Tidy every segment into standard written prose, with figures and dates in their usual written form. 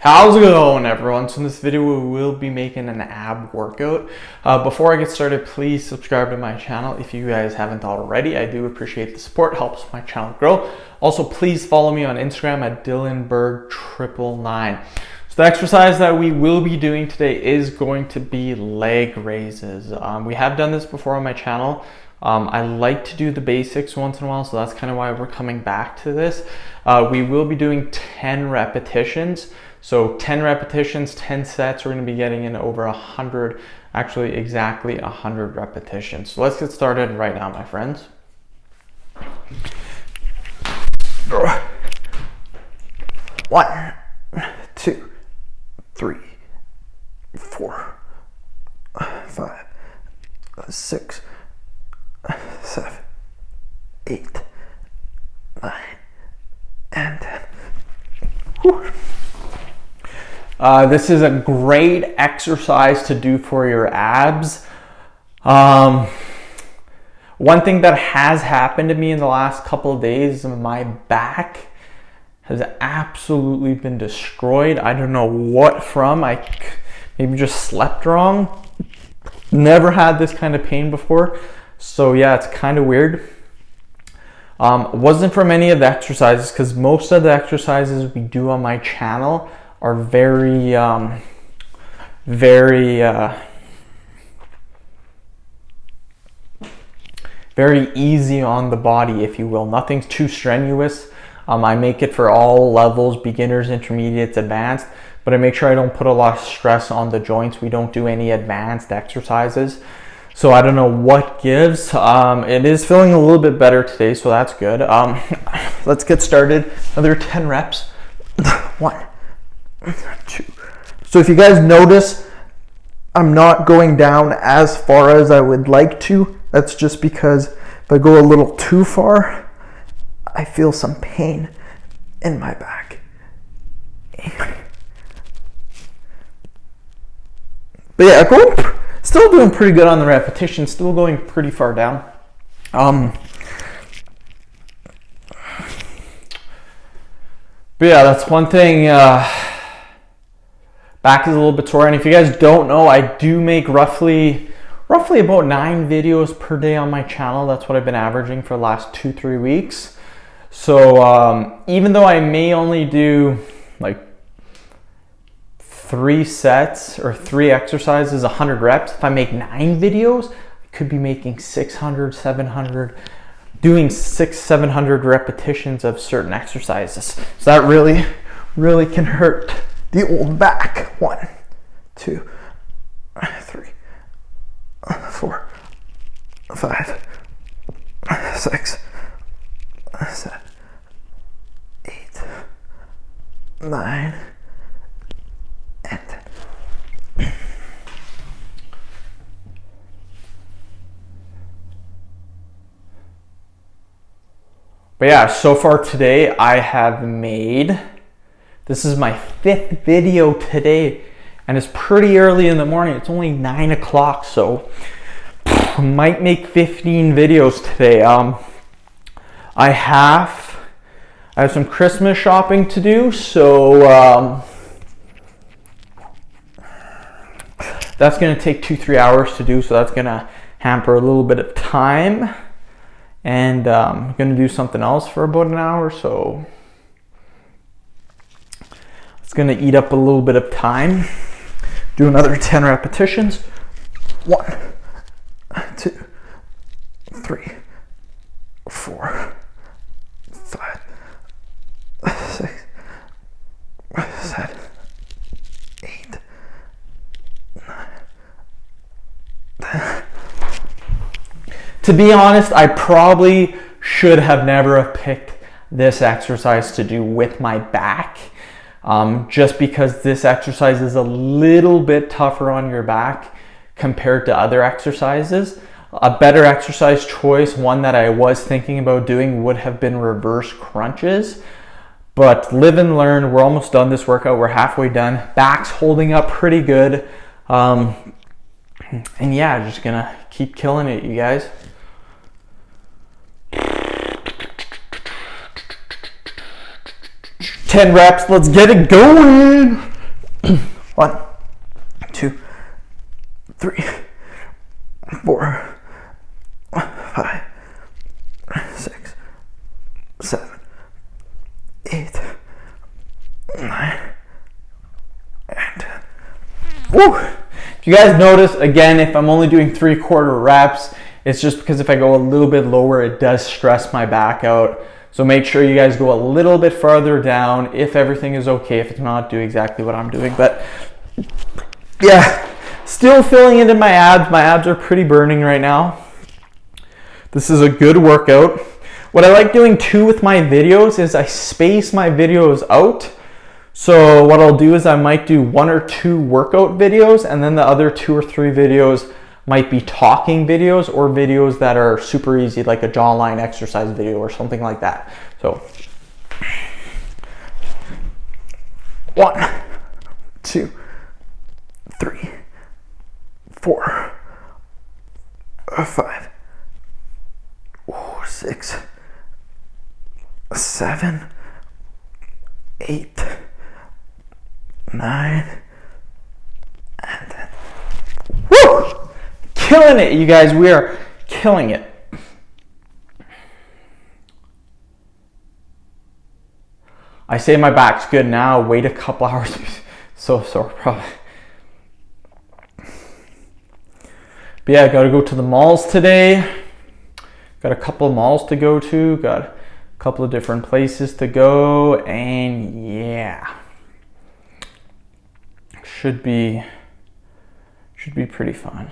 How's it going, everyone? So in this video we will be making an ab workout. Before I get started, please subscribe to my channel if you guys haven't already. I do appreciate the support, helps my channel grow. Also, please follow me on Instagram at DylanBerg999. So the exercise that we will be doing today is going to be leg raises. We have done this before on my channel. I like to do the basics once in a while, so that's kind of why we're coming back to this. We will be doing 10 repetitions. So 10 repetitions, 10 sets, we're gonna be getting in over 100, actually exactly 100 repetitions. So let's get started right now, my friends. 1, 2, 3, 4, 5, 6, 7, 8, 9, and 10. Whew. This is a great exercise to do for your abs. One thing that has happened to me in the last couple of days, my back has absolutely been destroyed. I don't know what from. I maybe just slept wrong. Never had this kind of pain before. So yeah, it's kind of weird. Wasn't from any of the exercises, because most of the exercises we do on my channel are very easy on the body, if you will. Nothing's too strenuous. I make it for all levels, beginners, intermediates, advanced, but I make sure I don't put a lot of stress on the joints. We don't do any advanced exercises. So I don't know what gives. It is feeling a little bit better today, so that's good. Let's get started. Another 10 reps. 1, 2. So if you guys notice, I'm not going down as far as I would like to. That's just because if I go a little too far, I feel some pain in my back. But yeah, still doing pretty good on the repetition, still going pretty far down. But yeah, that's one thing. Back is a little bit sore, and if you guys don't know, I do make roughly about 9 videos per day on my channel. That's what I've been averaging for the last 2-3 weeks. So even though I may only do like 3 sets or 3 exercises, 100 reps, if I make 9 videos, I could be making 600, 700, doing 600-700 repetitions of certain exercises. So that really can hurt the old back. 1, 2, 3, 4, 5, 6, 7, 8, 9, and 10. But yeah, so far today I have made, this is my 5th video today, and it's pretty early in the morning. It's only 9 o'clock, so I might make 15 videos today. I have some Christmas shopping to do, so that's going to take 2-3 hours to do, so that's going to hamper a little bit of time. And I'm going to do something else for about an hour, so it's going to eat up a little bit of time. Do another 10 repetitions. 1, 2, 3, 4, 5, 6, 7, 8, 9, 10. To be honest, I probably should have never have picked this exercise to do with my back, just because this exercise is a little bit tougher on your back compared to other exercises. A better exercise choice, one that I was thinking about doing, would have been reverse crunches. But live and learn. We're almost done this workout. We're halfway done. Back's holding up pretty good. And yeah, just gonna keep killing it, you guys. 10 reps, let's get it going. 1, 2, 3, 4, 5, 6, 7, 8, 9, and 10. Woo! If you guys notice, again, if I'm only doing 3/4 reps, it's just because if I go a little bit lower, it does stress my back out. So make sure you guys go a little bit farther down. If everything is okay, if it's not, do exactly what I'm doing. But yeah, still feeling it in my abs. My abs are pretty burning right now. This is a good workout. What I like doing too with my videos is I space my videos out. So what I'll do is I might do 1 or 2 workout videos, and then the other 2 or 3 videos might be talking videos or videos that are super easy, like a jawline exercise video or something like that. So 1, 2, 3, 4, 5, 6, 7, 8, 9, and 10. Woo! Killing it, you guys. We are killing it. I say my back's good now. Wait a couple hours. So sore, probably. But yeah, I gotta go to the malls today. Got a couple of malls to go to. Got a couple of different places to go, and yeah, should be pretty fun.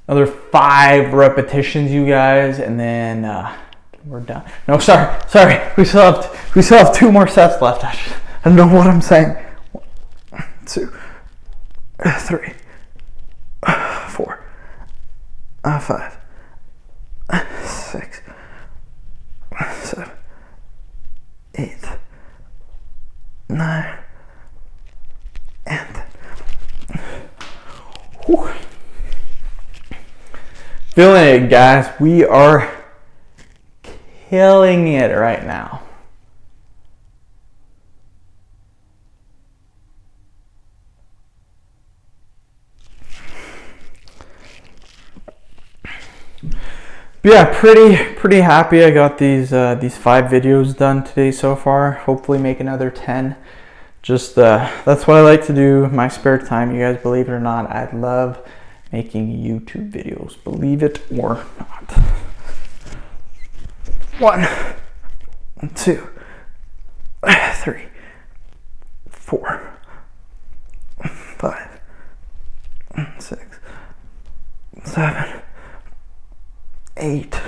Another 5 repetitions, you guys, and then we're done. No, sorry. We still have 2 more sets left. I don't know what I'm saying. 1, 2, 3, 4, 5, 6, 7, 8, 9, and 10. Whew. Feeling it, guys. We are killing it right now. But yeah, pretty happy. I got these 5 videos done today so far. Hopefully make another 10. Just that's what I like to do in my spare time. You guys, believe it or not, I love making YouTube videos, believe it or not. 1, 2, 3, 4, 5, 6, 7, 8,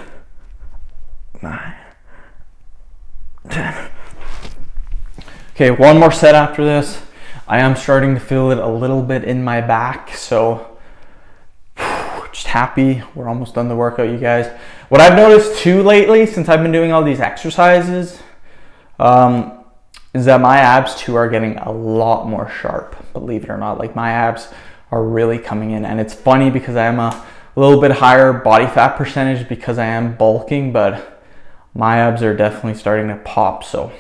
9, 10. Okay, one more set after this. I am starting to feel it a little bit in my back, so just happy we're almost done the workout, you guys. What I've noticed too lately, since I've been doing all these exercises, is that my abs too are getting a lot more sharp, believe it or not. Like, my abs are really coming in, and it's funny because I am a little bit higher body fat percentage because I am bulking, but my abs are definitely starting to pop. So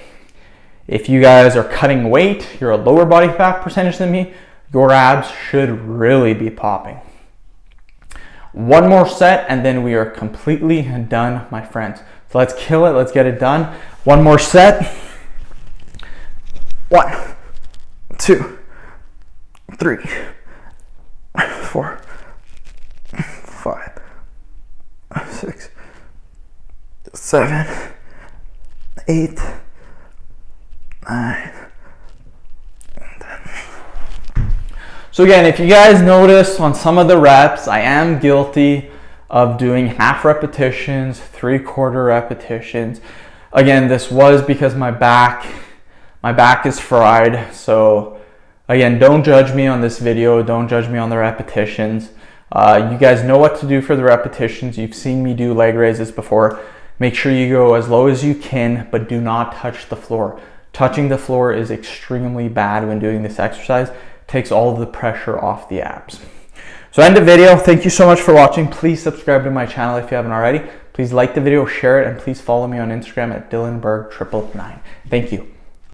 if you guys are cutting weight, you're a lower body fat percentage than me, your abs should really be popping. One more set and then we are completely done, my friends. So let's kill it. Let's get it done. One more set. 1, 2, 3, 4, 5, 6, 7, 8, 9, and 10. So again, if you guys notice on some of the reps, I am guilty of doing half repetitions, 3/4 repetitions. Again, this was because my back is fried. So again, don't judge me on this video. Don't judge me on the repetitions. You guys know what to do for the repetitions. You've seen me do leg raises before. Make sure you go as low as you can, but do not touch the floor. Touching the floor is extremely bad when doing this exercise. It takes all of the pressure off the abs. So end the video. Thank you so much for watching. Please subscribe to my channel if you haven't already. Please like the video, share it, and please follow me on Instagram at DylanBerg999. Thank you.